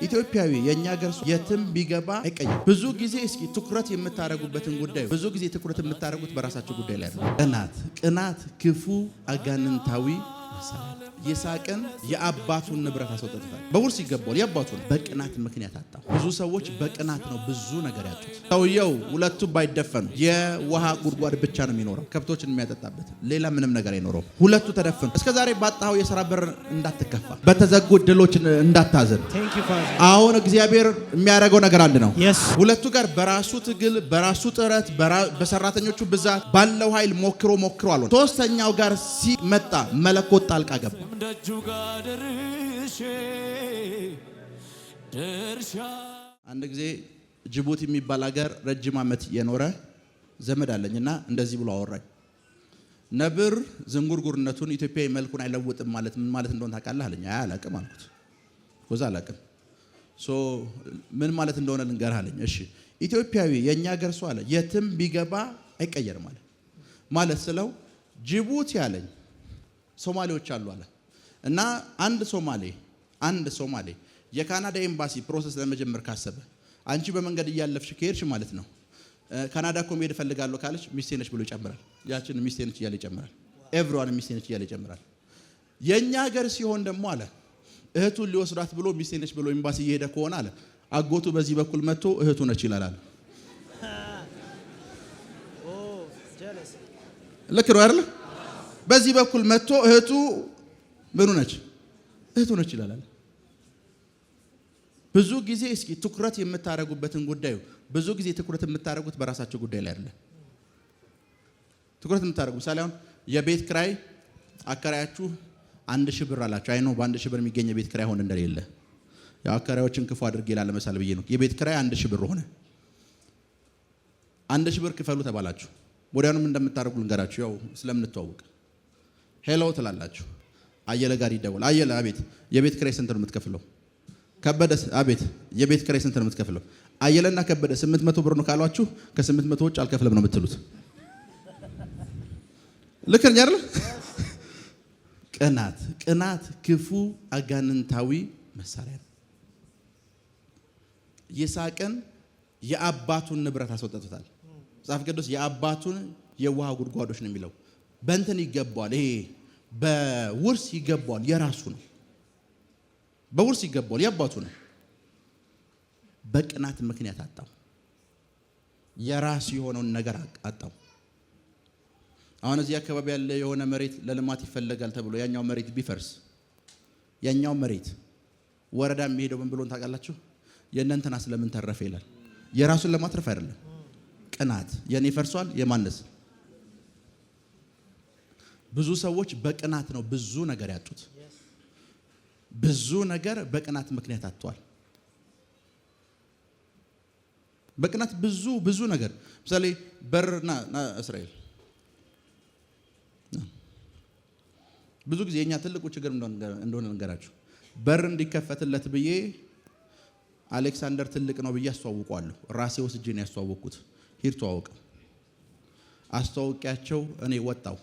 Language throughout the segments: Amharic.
ኢትዮጵያዊ የኛ ሀገር የትም ቢገባ አይቀየም። ብዙ ጊዜ እስኪ ትኩረት የምታረጉበትን ጉዳይ ብዙ ጊዜ ትኩረት የምታረጉት በራሳችሁ ጉዳይ ላይ ነው። ቅናት ክፉ አጋንንታዊ መሳሪያ ይስሐቅን የአባቱን ንብረት አስወጥቷል። በውርስ ይገባዋል የአባቱን በቅናት ምክንያት አጣ። ብዙ ሰዎች በቅናት ነው ብዙ ነገር ያጡት። ሰውየው ሁለቱ ባይደፈኑ የውሃ ጉድጓድ ብቻ ነው የሚኖረው፣ ከብቶችን የሚያጠጣበት ሌላ ምንም ነገር አይኖረው። ሁለቱ ተደፈኑ። እስከዛሬ ባጣው የሥራ በር እንዳትከፋ፣ በተዘጉ ድሎች እንዳታዘን። አሁን እግዚአብሔር የሚያደርገው ነገር አንድ ነው። ሁለቱ ጋር በራሱ ትግል በራሱ ጥረት በሰራተኞቹ ብዛት ባለው ኃይል ሞክሮ አልሆነ። ሶስተኛው ጋር ሲመጣ መለኮት ጣልቃ ገባ። አንድ ጊዜ ጅቡቲ የሚባል ሀገር ረጅም ዓመት የኖረ ዘመድ አለኝና እንደዚህ ብሎ አወራኝ። ነብር ዝንጉርጉርነቱን ኢትዮጵያዊ መልኩን አይለውጥም ማለት ምን ማለት እንደሆነ ታውቃለህ አለኝ። አይ አላቅም አልኩት። ጎዛ አላቅም ምን ማለት እንደሆነ ልንገርህ አለኝ። እሺ ኢትዮጵያዊ የኛ ሀገር ሰው አለ የትም ቢገባ አይቀየርም ማለት ስለው ጅቡቲ አለኝ ሶማሌዎች አሉ አለ እና አንድ ሶማሌ የካናዳ ኤምባሲ ፕሮሰስ ለመጀመር ካሰበ አንቺ በመንገድ እያለፍሽ ከሄድሽ ማለት ነው ካናዳ እኮ መሄድ እፈልጋለሁ ካለች ሚስቴ ነች ብሎ ይጨምራል። ያችን ሚስቴ ነች እያለ ይጨምራል። ኤቭሪዋን ሚስቴ ነች እያለ ይጨምራል። የኛ ሀገር ሲሆን ደግሞ አለ እህቱን ሊወስዷት ብሎ ሚስቴ ነች ብሎ ኤምባሲ እየሄደ ከሆነ አለ አጎቱ በዚህ በኩል መጥቶ እህቱ ነች ይላል። ልክ ነው አይደል? በዚህ በኩል መጥቶ እህቱ ምኑ ነች? እህቱ ነች ይላል። ብዙ ጊዜ እስኪ ትኩረት የምታረጉበትን ጉዳዩ ብዙ ጊዜ ትኩረት የምታረጉት በራሳችሁ ጉዳይ ላይ አይደለም። ትኩረት የምታረጉ ምሳሌ አሁን የቤት ክራይ አከራያችሁ 1000 ብር አላችሁ። አይ ነው በ1000 ብር የሚገኝ የቤት ክራይ ሆነ እንደሌለ ያው አከራዮችን ክፉ አድርጌ ይላል መሳል ብዬ ነው። የቤት ክራይ 1000 ብር ሆነ። 1000 ብር ክፈሉ ተባላችሁ። ወዲያውኑም እንደምታረጉ ልንገራችሁ። ያው ስለምንተዋወቅ ሄሎ ትላላችሁ። አየለ ጋር ይደውል። አየለ አቤት፣ የቤት ክራይ ስንት ነው የምትከፍለው? ከበደ አቤት፣ የቤት ክራይ ስንት ነው የምትከፍለው? አየለና ከበደ 800 ብር ነው ካሏችሁ ከ800 ውጭ አልከፍለም ነው የምትሉት። ልክ ነኝ አይደል? ቅናት ክፉ አጋንንታዊ መሳሪያ ነው። ይስሐቅን የአባቱን ንብረት አስወጥቶታል። መጽሐፍ ቅዱስ የአባቱን የውሃ ጉድጓዶች ነው የሚለው። በእንትን ይገባዋል፣ ይሄ በውርስ ይገባዋል፣ የራሱ ነው። በውርስ ይገባዋል፣ የአባቱ ነው። በቅናት ምክንያት አጣው። የራሱ የሆነውን ነገር አጣው። አሁን እዚህ አካባቢ ያለ የሆነ መሬት ለልማት ይፈለጋል ተብሎ ያኛው መሬት ቢፈርስ ያኛው መሬት ወረዳ የሚሄደው ምን ብሎን ታውቃላችሁ? የእነንተና ስለምን ተረፈ ይላል። የራሱን ለማትረፍ አይደለም። ቅናት የኔ ፈርሷል የማነስ ብዙ ሰዎች በቅናት ነው ብዙ ነገር ያጡት። ብዙ ነገር በቅናት ምክንያት አጥቷል። በቅናት ብዙ ነገር ምሳሌ በርና እስራኤል ብዙ ጊዜ የኛ ትልቁ ችግር እንደሆነ ነገራችሁ። በር እንዲከፈትለት ብዬ አሌክሳንደር ትልቅ ነው ብዬ አስተዋውቀዋለሁ። ራሴ ወስጄ ነው ያስተዋወቅኩት። ሂድ ተዋወቅ። አስተዋውቂያቸው እኔ ወጣው።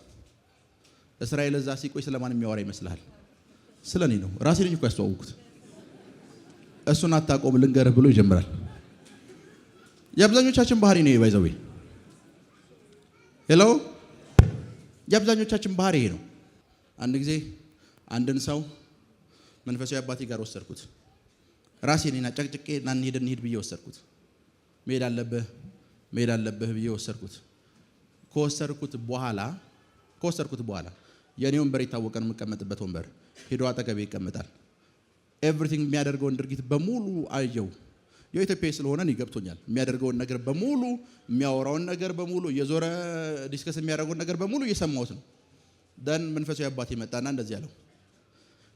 እስራኤል እዛ ሲቆይ ስለማን የሚያወራ ይመስልሃል? ስለኔ ነው። ራሴ ነኝ እኮ ያስተዋወቅኩት። እሱን አታቆም ልንገርህ ብሎ ይጀምራል። የአብዛኞቻችን ባህሪ ነው ባይዘው። ሄሎ የአብዛኞቻችን ባህሪ ይሄ ነው። አንድ ጊዜ አንድን ሰው መንፈሳዊ አባቴ ጋር ወሰድኩት። ራሴ ነኝና ጨቅጭቄ እና እንሂድ ብዬ ወሰድኩት። መሄድ አለብህ ብዬ ወሰድኩት። ከወሰድኩት በኋላ የኔ ወንበር ይታወቀን የምቀመጥበት ወንበር ሄዶ አጠገቤ ይቀመጣል። ኤቭሪቲንግ የሚያደርገውን ድርጊት በሙሉ አየው። የኢትዮጵያ ስለሆነ ይገብቶኛል። የሚያደርገውን ነገር በሙሉ የሚያወራውን ነገር በሙሉ የዞረ ዲስከስ የሚያደርገውን ነገር በሙሉ እየሰማሁት ነው። ደን መንፈሳዊ አባቴ መጣና እንደዚህ አለው፣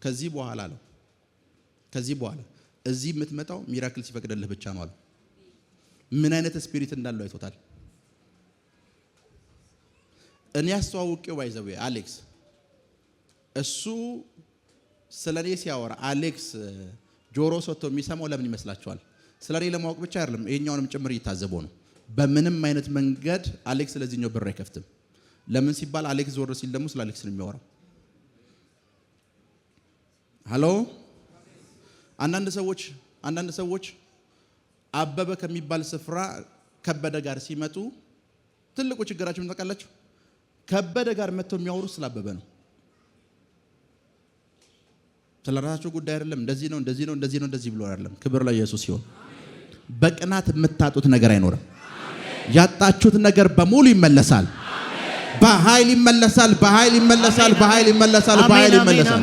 ከዚህ በኋላ እዚህ የምትመጣው ሚራክል ሲፈቅድልህ ብቻ ነው አለው። ምን አይነት ስፒሪት እንዳለው አይቶታል። እኔ አስተዋውቄው ባይዘው አሌክስ እሱ ስለኔ ሲያወራ አሌክስ ጆሮ ሰጥቶ የሚሰማው ለምን ይመስላችኋል? ስለኔ ለማወቅ ብቻ አይደለም፣ ይሄኛውንም ጭምር እየታዘበው ነው። በምንም አይነት መንገድ አሌክስ ስለዚህኛው በር አይከፍትም። ለምን ሲባል አሌክስ ዞር ሲል ደግሞ ስለ አሌክስ ነው የሚያወራው። ሃሎ አንዳንድ ሰዎች አንዳንድ ሰዎች አበበ ከሚባል ስፍራ ከበደ ጋር ሲመጡ ትልቁ ችግራቸው ምን ታውቃላችሁ? ከበደ ጋር መጥተው የሚያወሩት ስለ አበበ ነው። ስለራሳቸው ጉዳይ አይደለም። እንደዚህ ነው ብሎ አይደለም። ክብር ለኢየሱስ ይሁን። በቅናት የምታጡት ነገር አይኖርም። ያጣችሁት ነገር በሙሉ ይመለሳል። በኃይል ይመለሳል። በኃይል ይመለሳል። በኃይል ይመለሳል። በኃይል ይመለሳል።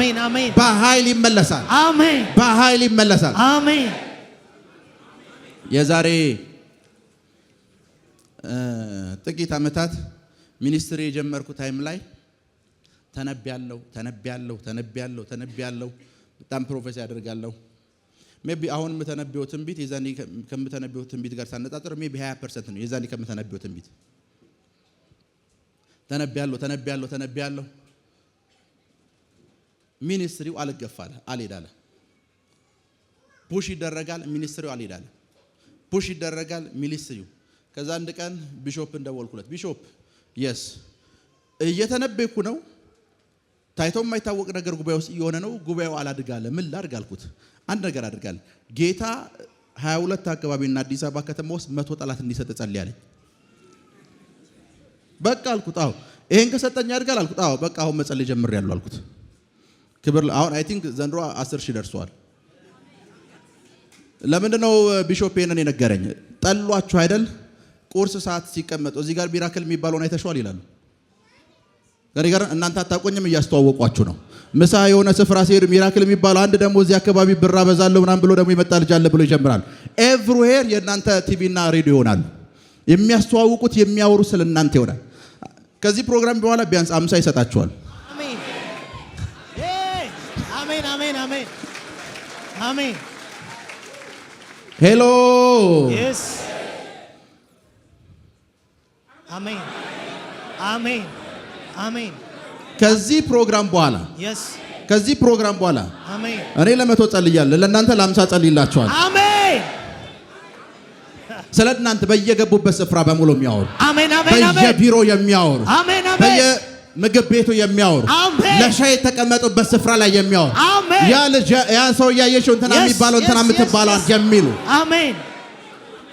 በኃይል ይመለሳል። አሜን። በኃይል ይመለሳል። አሜን። የዛሬ ጥቂት ዓመታት ሚኒስትሪ የጀመርኩ ታይም ላይ ተነብያለሁ። በጣም ፕሮፌሰር ያደርጋለሁ። ሜቢ አሁን የምተነብየው ትንቢት የዛኔ ከምተነብየው ትንቢት ጋር ሳነጻጽር ሜቢ 20% ነው። የዛኔ ከምተነብየው ትንቢት ተነብያለሁ። ሚኒስትሪው አልገፋለ አልሄዳለ። ፑሽ ይደረጋል፣ ሚኒስትሪው አልሄዳለ። ፑሽ ይደረጋል ሚኒስትሪው። ከዛ አንድ ቀን ቢሾፕ እንደወልኩለት፣ ቢሾፕ የስ እየተነበይኩ ነው። ታይቶ የማይታወቅ ነገር ጉባኤው ውስጥ እየሆነ ነው። ጉባኤው አላድጋለ። ምን ላድርግ አልኩት። አንድ ነገር አድርጋለ። ጌታ 22 አካባቢና አዲስ አበባ ከተማ ውስጥ 100 ጠላት እንዲሰጥ ጸልያለኝ። በቃ አልኩት። አዎ ይሄን ከሰጠኝ ያድጋል አልኩት። አዎ በቃ አሁን መጸለይ ጀምሬያለሁ አልኩት። ክብር አሁን አይ ቲንክ ዘንድሮ 10,000 ደርሷል። ለምንድነው ቢሾፕ ይሄንን የነገረኝ? ጠሏችሁ አይደል? ቁርስ ሰዓት ሲቀመጡ እዚህ ጋር ሚራክል የሚባለውን አይተሽዋል ይላሉ። ጋር እናንተ አታቆኝም፣ እያስተዋወቋችሁ ነው። ምሳ የሆነ ስፍራ ሲሄዱ ሚራክል የሚባለው አንድ ደግሞ እዚህ አካባቢ ብር አበዛለሁ ምናምን ብሎ ደግሞ ይመጣ ልጅ አለ ብሎ ይጀምራል። ኤቭሪዌር የእናንተ ቲቪና ሬዲዮ ይሆናሉ። የሚያስተዋውቁት የሚያወሩ ስለ እናንተ ይሆናል። ከዚህ ፕሮግራም በኋላ ቢያንስ 50 ይሰጣችኋል። አሜን አሜን አሜን አሜን አሜን። ሄሎ yes አሜን አሜን አሜን። ከዚህ ፕሮግራም በኋላ yes ከዚህ ፕሮግራም በኋላ አሜን እኔ ለ100 ጸልያለሁ፣ ለእናንተ ለ50 ጸልይላችኋል። አሜን። ስለ እናንተ በየገቡበት ስፍራ በሙሉ የሚያወሩ አሜን አሜን አሜን። በየቢሮ የሚያወሩ አሜን አሜን። በየምግብ ቤቱ የሚያወሩ አሜን። ለሻይ የተቀመጡበት ስፍራ ላይ የሚያወሩ አሜን። ያ ልጅ ያ ሰው ያየሽው እንትና የሚባለው እንትና የምትባለው የሚሉ አሜን።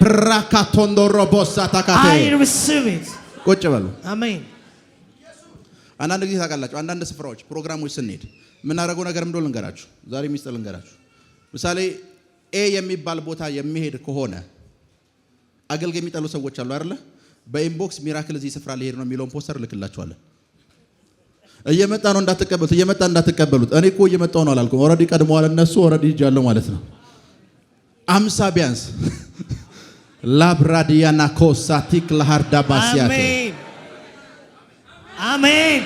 ፕራካቶንዶሮ ቦሳ ታካቴ I receive it። ቁጭ በሉ አሜን። አንዳንድ ጊዜ ታውቃላችሁ፣ አንዳንድ ስፍራዎች ፕሮግራሞች ስንሄድ የምናደርገው ነገር እንደው ልንገራችሁ። ዛሬ ሚስጥር ልንገራችሁ። ምሳሌ ኤ የሚባል ቦታ የሚሄድ ከሆነ አገልጋይ የሚጠሉ ሰዎች አሉ አይደለ? በኢንቦክስ ሚራክል እዚህ ስፍራ ሊሄድ ነው የሚለውን ፖስተር ልክላችኋለን። እየመጣ ነው እንዳትቀበሉት። እኔ እኮ እየመጣው ነው አላልኩም። ኦሬዲ ቀድመዋል እነሱ። ኦሬዲ ሄጃለሁ ማለት ነው። 50 ቢያንስ ላብራዲያና ኮሳቲክ ለሃርዳ ባሲያቴ አሜን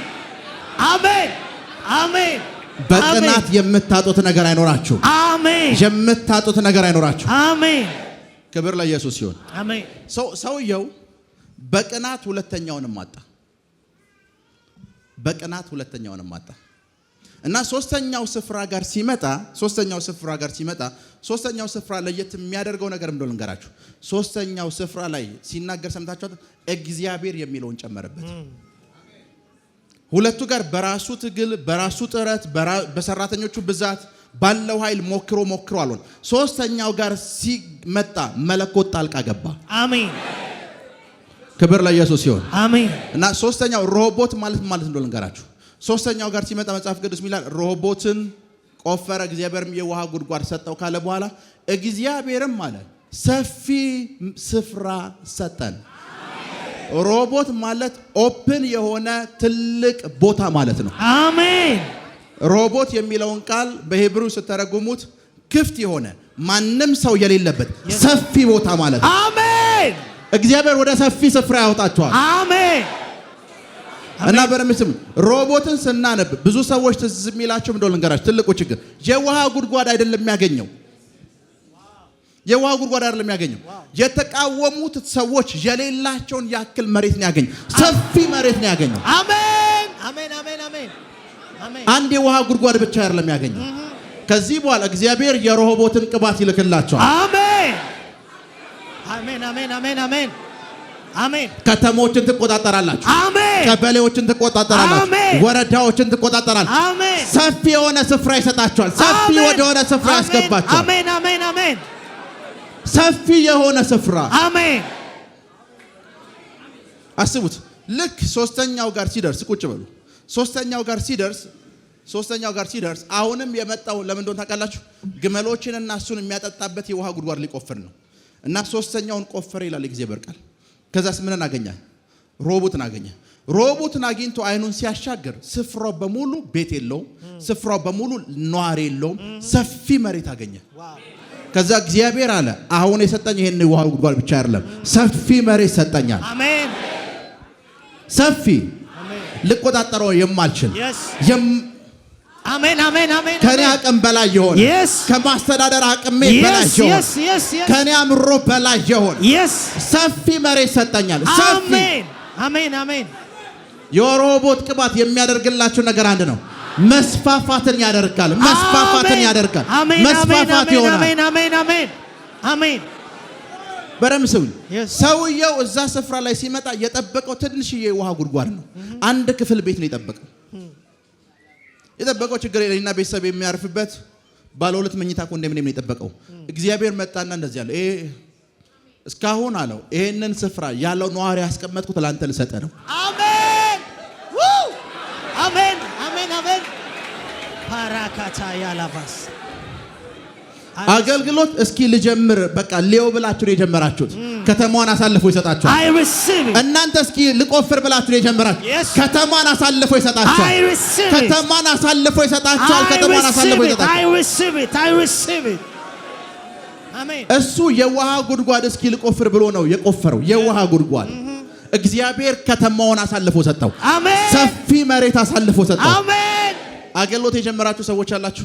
አሜን አሜን። በቅናት የምታጡት ነገር አይኖራችሁ። አሜን። የምታጡት ነገር አይኖራችሁ። አሜን። ክብር ለኢየሱስ ይሁን። አሜን። ሰውየው በቅናት ሁለተኛውንም አጣ እና ሶስተኛው ስፍራ ጋር ሲመጣ ለየት የሚያደርገው ነገር እንደሆነ ልንገራችሁ። ሶስተኛው ስፍራ ላይ ሲናገር ሰምታችኋል። እግዚአብሔር የሚለውን ጨመረበት። ሁለቱ ጋር በራሱ ትግል፣ በራሱ ጥረት፣ በሰራተኞቹ ብዛት ባለው ኃይል ሞክሮ አልሆነ። ሶስተኛው ጋር ሲመጣ መለኮት ጣልቃ ገባ። አሜን። ክብር ለኢየሱስ ይሁን። አሜን። እና ሶስተኛው ሮቦት ማለት እንደሆነ ልንገራችሁ። ሶስተኛው ጋር ሲመጣ መጽሐፍ ቅዱስ ሚላል ሮቦትን ቆፈረ፣ እግዚአብሔርም የውሃ ጉድጓድ ሰጠው ካለ በኋላ እግዚአብሔርም ማለት ሰፊ ስፍራ ሰጠን። ሮቦት ማለት ኦፕን የሆነ ትልቅ ቦታ ማለት ነው። አሜን። ሮቦት የሚለውን ቃል በሄብሩ ስተረጉሙት ክፍት የሆነ ማንም ሰው የሌለበት ሰፊ ቦታ ማለት ነው። አሜን። እግዚአብሔር ወደ ሰፊ ስፍራ ያወጣቸዋል። አሜን። እና በረምስም ሮቦትን ስናነብ ብዙ ሰዎች ትዝ የሚላቸው እንደው ልንገራችሁ፣ ትልቁ ችግር የውሃ ጉድጓድ አይደለም የሚያገኘው። የተቃወሙት ሰዎች የሌላቸውን ያክል መሬት ነው ያገኘው። ሰፊ መሬት ነው ያገኘው። አሜን አሜን አሜን አሜን አሜን። አንድ የውሃ ጉድጓድ ብቻ አይደለም ያገኘው። ከዚህ በኋላ እግዚአብሔር የሮቦትን ቅባት ይልክላቸዋል። አሜን አሜን አሜን አሜን አሜን አሜን። ከተሞችን ትቆጣጠራላችሁ። አሜን። ቀበሌዎችን ትቆጣጠራላችሁ። አሜን። ወረዳዎችን ትቆጣጠራላችሁ። አሜን። ሰፊ የሆነ ስፍራ ይሰጣችኋል። ሰፊ ወደ ሆነ ስፍራ ያስገባችኋል። አሜን አሜን አሜን ሰፊ የሆነ ስፍራ። አሜን። አስቡት። ልክ ሶስተኛው ጋር ሲደርስ ቁጭ በሉ። ሶስተኛው ጋር ሲደርስ አሁንም የመጣው ለምን እንደሆነ ታውቃላችሁ? ግመሎችንና እሱን የሚያጠጣበት የውሃ ጉድጓድ ሊቆፍር ነው እና ሶስተኛውን ቆፈረ ይላል እግዚአብሔር ቃል። ከዛስ ምንን አገኘ? ሮቦትን አገኘ። ሮቦትን አግኝቶ አይኑን ሲያሻገር ስፍራው በሙሉ ቤት የለውም፣ ስፍራው በሙሉ ነዋሪ የለውም፣ ሰፊ መሬት አገኘ። ከዛ እግዚአብሔር አለ አሁን የሰጠኝ ይሄን ውሃ ጉድጓድ ብቻ አይደለም፣ ሰፊ መሬት ሰጠኛል። አሜን። ሰፊ ልቆጣጠረው የማልችል አሜን አሜን አሜን ከኔ አቅም በላይ የሆነ ከማስተዳደር አቅሜ በላይ የሆነ ከኔ አምሮ በላይ የሆነ ሰፊ መሬት ሰጠኛል። ሰፊ አሜን አሜን። የሮቦት ቅባት የሚያደርግላችሁ ነገር አንድ ነው። መስፋፋትን ያደርጋል። መስፋፋትን ያደርጋል። መስፋፋት ይሆናል። አሜን አሜን አሜን አሜን። በረምሰውኝ ሰውየው እዛ ስፍራ ላይ ሲመጣ የጠበቀው ትንሽዬ ውሃ ጉድጓድ ነው። አንድ ክፍል ቤት ነው የጠበቀው ችግር የለኝና ቤተሰብ የሚያርፍበት ባለ 2 መኝታ ኮንዶሚኒየም ነው የጠበቀው። እግዚአብሔር መጣና እንደዚህ አለ፣ እስካሁን አለው ይሄንን ስፍራ ያለው ነዋሪ ያስቀመጥኩት ለአንተ ልሰጠ ነው። አሜን አሜን አሜን አሜን። ፓራካታ ያላባስ አገልግሎት እስኪ ልጀምር በቃ ሊዮ ብላችሁ ነው የጀመራችሁት። ከተማዋን አሳልፎ ይሰጣችኋል። እናንተ እስኪ ልቆፍር ብላችሁ ነው የጀመራችሁት። ከተማዋን አሳልፎ ይሰጣችኋል። ከተማዋን አሳልፎ ይሰጣችኋል። ከተማዋን አሳልፎ ይሰጣችኋል። እሱ የውሃ ጉድጓድ እስኪ ልቆፍር ብሎ ነው የቆፈረው። የውሃ ጉድጓድ እግዚአብሔር ከተማዋን አሳልፎ ሰጠው። ሰፊ መሬት አሳልፎ ሰጠው። አገልግሎት የጀመራችሁ ሰዎች አላችሁ፣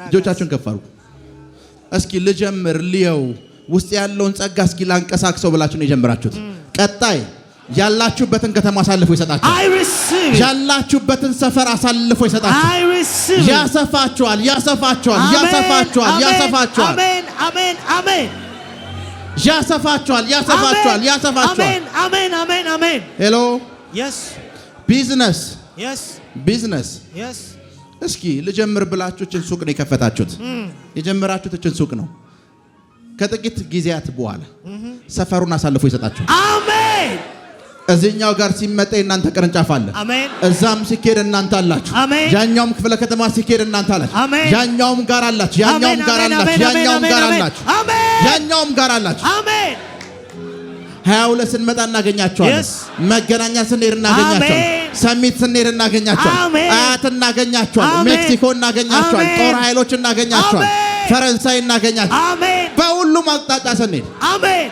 እጆቻችሁን ከፍ አድርጉ። እስኪ ልጀምር ሊየው ውስጥ ያለውን ጸጋ እስኪ ላንቀሳቅሰው ብላችሁ ነው የጀመራችሁት። ቀጣይ ያላችሁበትን ከተማ አሳልፎ ይሰጣችኋል። ያላችሁበትን ሰፈር አሳልፎ ይሰጣችኋል። ያሰፋችኋል። አሜን አሜን አሜን። ያሰፋችኋል። አሜን አሜን አሜን። ሄሎ ቢዝነስ እስኪ ልጀምር ብላችሁ እችን ሱቅ ነው የከፈታችሁት። የጀመራችሁት እችን ሱቅ ነው። ከጥቂት ጊዜያት በኋላ ሰፈሩን አሳልፎ ይሰጣችኋል። አሜን። እዚህኛው ጋር ሲመጣ እናንተ ቅርንጫፍ አለ። አሜን። እዛም ሲኬድ እናንተ አላችሁ። ያኛውም ክፍለ ከተማ ሲኬድ እናንተ አላችሁ። ያኛውም ጋር አላችሁ። ያኛውም ጋር አላችሁ። አሜን። 22 ስንመጣ እናገኛቸዋለን። መገናኛ ስንሄድ እናገኛቸዋለን። ሰሚት ስንሄድ እናገኛቸዋለን። አያት እናገኛቸዋለን። ሜክሲኮ እናገኛቸዋለን። ጦር ኃይሎች እናገኛቸዋለን። ፈረንሳይ እናገኛቸዋለን። በሁሉም አቅጣጫ ስንሄድ አሜን።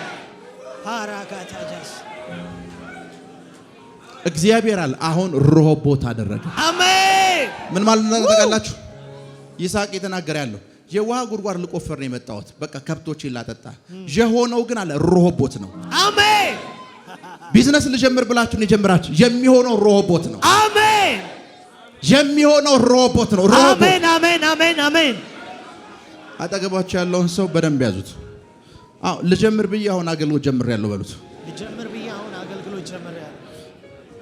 እግዚአብሔር አለ አሁን ሮቦት አደረገ። አሜን። ምን ማለት ነው ታውቃላችሁ? ይስሐቅ የተናገረ ያለው የውሃ ጉድጓድ ልቆፍር ነው የመጣሁት፣ በቃ ከብቶች ላጠጣ። የሆነው ግን አለ ሮቦት ነው። አሜን። ቢዝነስ ልጀምር ብላችሁ ነው የጀመራችሁ። የሚሆነው ሮቦት ነው። አሜን። የሚሆነው ሮቦት ነው። አሜን አሜን አሜን አሜን። አጠገባችሁ ያለውን ሰው በደንብ ያዙት። ልጀምር ብዬ አሁን አገልግሎት ጀምሬያለሁ በሉት።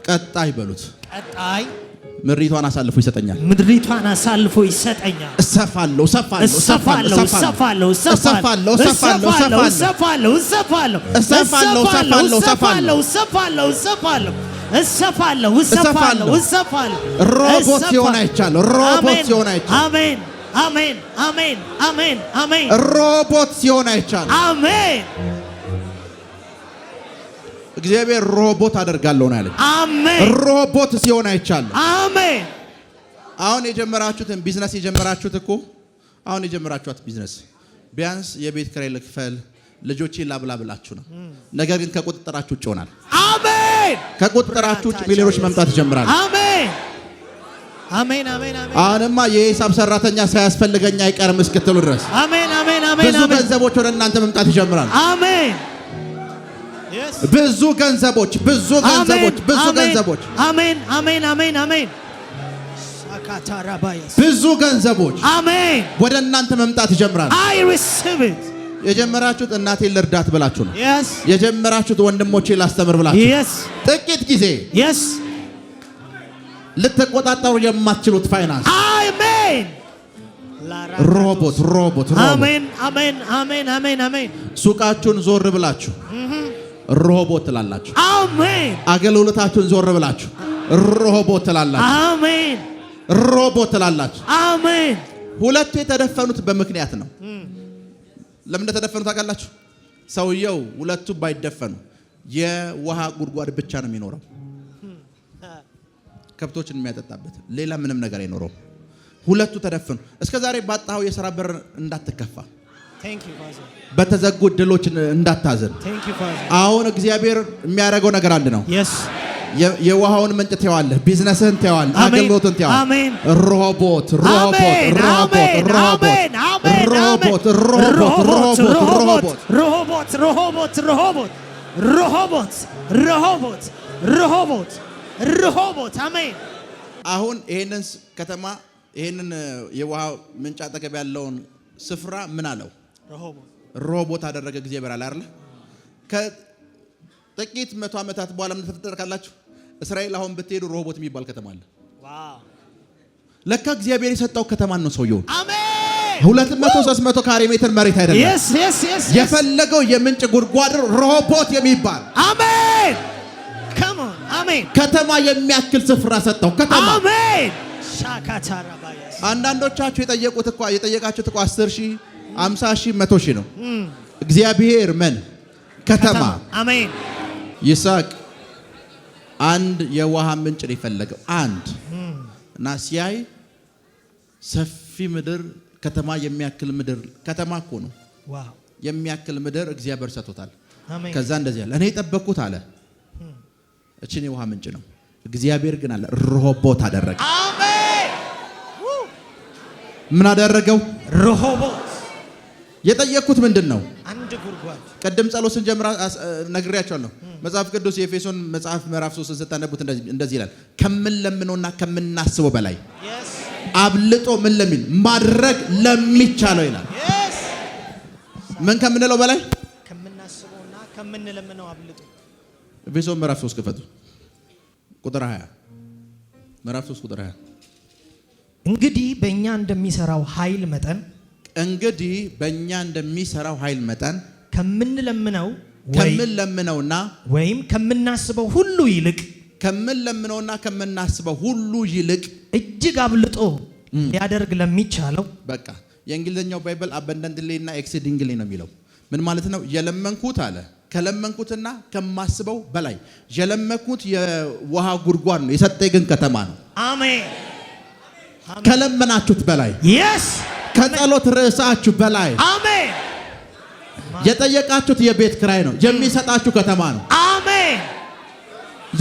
ቀጣይ በሉት። ቀጣይ ምድሪቷን አሳልፎ ይሰጠኛል። እሰፋለሁ። ሮቦት ሲሆን አይቻለሁ። አሜን አሜን አሜን አሜን አሜን። ሮቦት ሲሆን አይቻለሁ። አሜን። እግዚአብሔር ሮቦት አደርጋለሁ ነው ያለኝ። አሜን። ሮቦት ሲሆን አይቻለሁ። አሜን። አሁን የጀመራችሁትን ቢዝነስ የጀመራችሁት እኮ አሁን የጀመራችሁት ቢዝነስ ቢያንስ የቤት ኪራይ ልክፈል ልጆቼን ላብላ ብላችሁ ነው። ነገር ግን ከቁጥጥራችሁ ውጭ ይሆናል። አሜን። ከቁጥጥራችሁ ውጭ ሚሊዮኖች መምጣት ይጀምራሉ። አሜን አሜን አሜን አሜን። አሁንማ የሂሳብ ሰራተኛ ሳያስፈልገኝ አይቀርም እስክትሉ ድረስ አሜን አሜን አሜን። ብዙ ገንዘቦች ወደ እናንተ መምጣት ይጀምራሉ። አሜን። ብዙ ገንዘቦች አሜን አሜን አሜን አሜን። ብዙ ገንዘቦች አሜን ወደ እናንተ መምጣት ይጀምራሉ። I receive it። የጀመራችሁት እናቴን ልርዳት ብላችሁ ነው። የጀመራችሁት ወንድሞቼን ላስተምር ብላችሁ ጥቂት ጊዜ ልትቆጣጠሩ የማትችሉት ፋይናንስ አሜን ሮቦት ሮቦት አሜን አሜን አሜን አሜን አሜን። ሱቃችሁን ዞር ብላችሁ ሮቦት ትላላችሁ። አሜን። አገልግሎታችሁን ዞር ብላችሁ ሮቦት ትላላችሁ። አሜን። ሮቦት ትላላችሁ። አሜን። ሁለቱ የተደፈኑት በምክንያት ነው። ለምን እንደተደፈኑ ታውቃላችሁ? ሰውየው ሁለቱ ባይደፈኑ የውሃ ጉድጓድ ብቻ ነው የሚኖረው፣ ከብቶችን የሚያጠጣበት፣ ሌላ ምንም ነገር አይኖረው። ሁለቱ ተደፈኑ። እስከዛሬ ባጣው የሥራ በር እንዳትከፋ፣ በተዘጉ ድሎች እንዳታዘን። አሁን እግዚአብሔር የሚያደርገው ነገር አንድ ነው። የውሃውን ምንጭ ተዋለ፣ ቢዝነስን ተዋለ፣ አገልግሎትን ተዋለ። አሜን። ሮቦት ሮቦት ሮቦት ሮቦት ሮቦት ሮቦት ሮቦት ሮቦት ሮቦት ሮቦት ሮቦት ሮቦት ሮቦት ሮቦት አሜን። አሁን ይሄንን ከተማ ይሄንን የውሃ ምንጭ አጠገብ ያለውን ስፍራ ምን አለው? ሮቦት አደረገ እግዚአብሔር አለ አይደል? ከጥቂት 100 ዓመታት በኋላ ምን ተፈጠረካላችሁ? እስራኤል አሁን ብትሄዱ ሮቦት የሚባል ከተማ አለ። ዋው! ለካ እግዚአብሔር የሰጠው ከተማን ነው ሰውየው። አሜን። 200-300 ካሬ ሜትር መሬት አይደለም። የፈለገው የምንጭ ጉድጓድ ሮቦት የሚባል አሜን። ካም ኦን አሜን። ከተማ የሚያክል ስፍራ ሰጠው። ከተማ አሜን። ሻካታራባያስ አንዳንዶቻችሁ የጠየቃችሁት እኮ 10,000 50,000 100,000 ነው። እግዚአብሔር ምን ከተማ አሜን። ይስሐቅ አንድ የውሃ ምንጭ ነው የፈለገው አንድ እና ሲያይ ሰፊ ምድር ከተማ የሚያክል ምድር ከተማ እኮ ነው። ዋው! የሚያክል ምድር እግዚአብሔር ሰጥቶታል። አሜን። ከዛ እንደዚህ አለ፣ እኔ የጠበቅኩት አለ እቺን የውሃ ምንጭ ነው። እግዚአብሔር ግን አለ ሮቦት አደረገ። አሜን። ምን አደረገው? ሮቦት። የጠየቅኩት ምንድን ነው? አንድ ጉድጓድ። ቅድም ጸሎት ስንጀምር ነግሬያቸዋለሁ። መጽሐፍ ቅዱስ የኤፌሶን መጽሐፍ ምዕራፍ 3 ስታነቡት እንደዚህ ይላል፣ ከምንለምነውና ከምናስበው በላይ አብልጦ ምን ለሚል ማድረግ ለሚቻለው ይላል። ምን ከምንለው በላይ ከምናስበውና ከምንለምነው አብልጦ። ኤፌሶን ምዕራፍ 3 ክፈቱ፣ ቁጥር 20። ምዕራፍ 3 ቁጥር 20። እንግዲህ በእኛ እንደሚሰራው ኃይል መጠን ከምንለምነውና ወይም ከምናስበው ሁሉ ይልቅ እጅግ አብልጦ ሊያደርግ ለሚቻለው። በቃ የእንግሊዝኛው ባይብል አበንዳንትሊ እና ኤክሲዲንግሊ ነው የሚለው። ምን ማለት ነው? የለመንኩት አለ ከለመንኩትና ከማስበው በላይ የለመንኩት የውሃ ጉድጓድ ነው፣ የሰጠኝ ግን ከተማ ነው። አሜን። ከለመናችሁት በላይ ከጸሎት ርዕሳችሁ በላይ አሜን። የጠየቃችሁት የቤት ክራይ ነው፣ የሚሰጣችሁ ከተማ ነው። አሜን።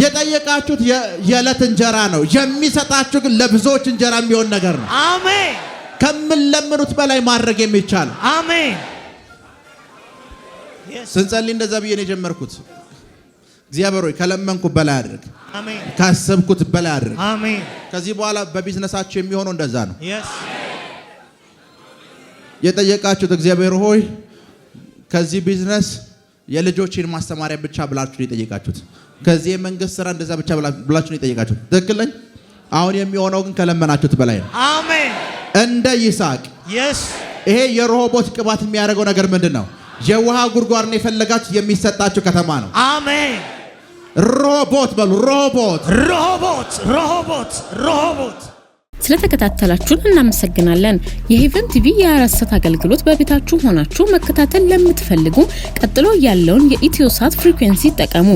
የጠየቃችሁት የዕለት እንጀራ ነው፣ የሚሰጣችሁ ግን ለብዙዎች እንጀራ የሚሆን ነገር ነው። አሜን። ከምንለምኑት በላይ ማድረግ የሚቻል አሜን። ስንጸልይ እንደዛ ብዬ ነው የጀመርኩት። እግዚአብሔር ሆይ ከለመንኩት በላይ አድርግ፣ አሜን። ካሰብኩት በላይ አድርግ፣ አሜን። ከዚህ በኋላ በቢዝነሳችሁ የሚሆነው እንደዛ ነው። የጠየቃችሁት እግዚአብሔር ሆይ ከዚህ ቢዝነስ የልጆችን ማስተማሪያ ብቻ ብላችሁ የጠየቃችሁት፣ ከዚህ የመንግስት ስራ እንደዛ ብቻ ብላችሁ የጠየቃችሁት ትክክል ነኝ። አሁን የሚሆነው ግን ከለመናችሁት በላይ ነው። አሜን። እንደ ይስሐቅ ይሄ የሮቦት ቅባት የሚያደርገው ነገር ምንድን ነው? የውሃ ጉድጓድ ነው የፈለጋችሁ፣ የሚሰጣችሁ ከተማ ነው። አሜን። ሮቦት በሉ። ሮቦት ሮቦት ሮቦት ሮቦት። ስለተከታተላችሁን እናመሰግናለን። የሄቨን ቲቪ የ24 አገልግሎት በቤታችሁ ሆናችሁ መከታተል ለምትፈልጉ ቀጥሎ ያለውን የኢትዮሳት ፍሪኩዌንሲ ተጠቀሙ።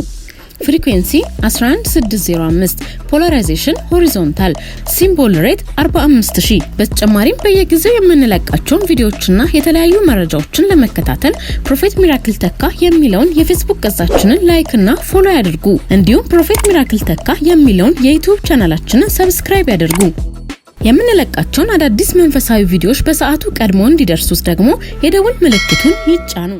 ፍሪኩዌንሲ 11605፣ ፖላራይዜሽን ሆሪዞንታል፣ ሲምቦል ሬት 45000። በተጨማሪም በየጊዜው የምንለቃቸውን ቪዲዮዎችና የተለያዩ መረጃዎችን ለመከታተል ፕሮፌት ሚራክል ተካ የሚለውን የፌስቡክ ገጻችንን ላይክ እና ፎሎ ያድርጉ። እንዲሁም ፕሮፌት ሚራክል ተካ የሚለውን የዩቲዩብ ቻናላችንን ሰብስክራይብ ያድርጉ። የምንለቃቸውን አዳዲስ መንፈሳዊ ቪዲዮዎች በሰዓቱ ቀድሞ እንዲደርሱት ደግሞ የደውል ምልክቱን ይጫኑ።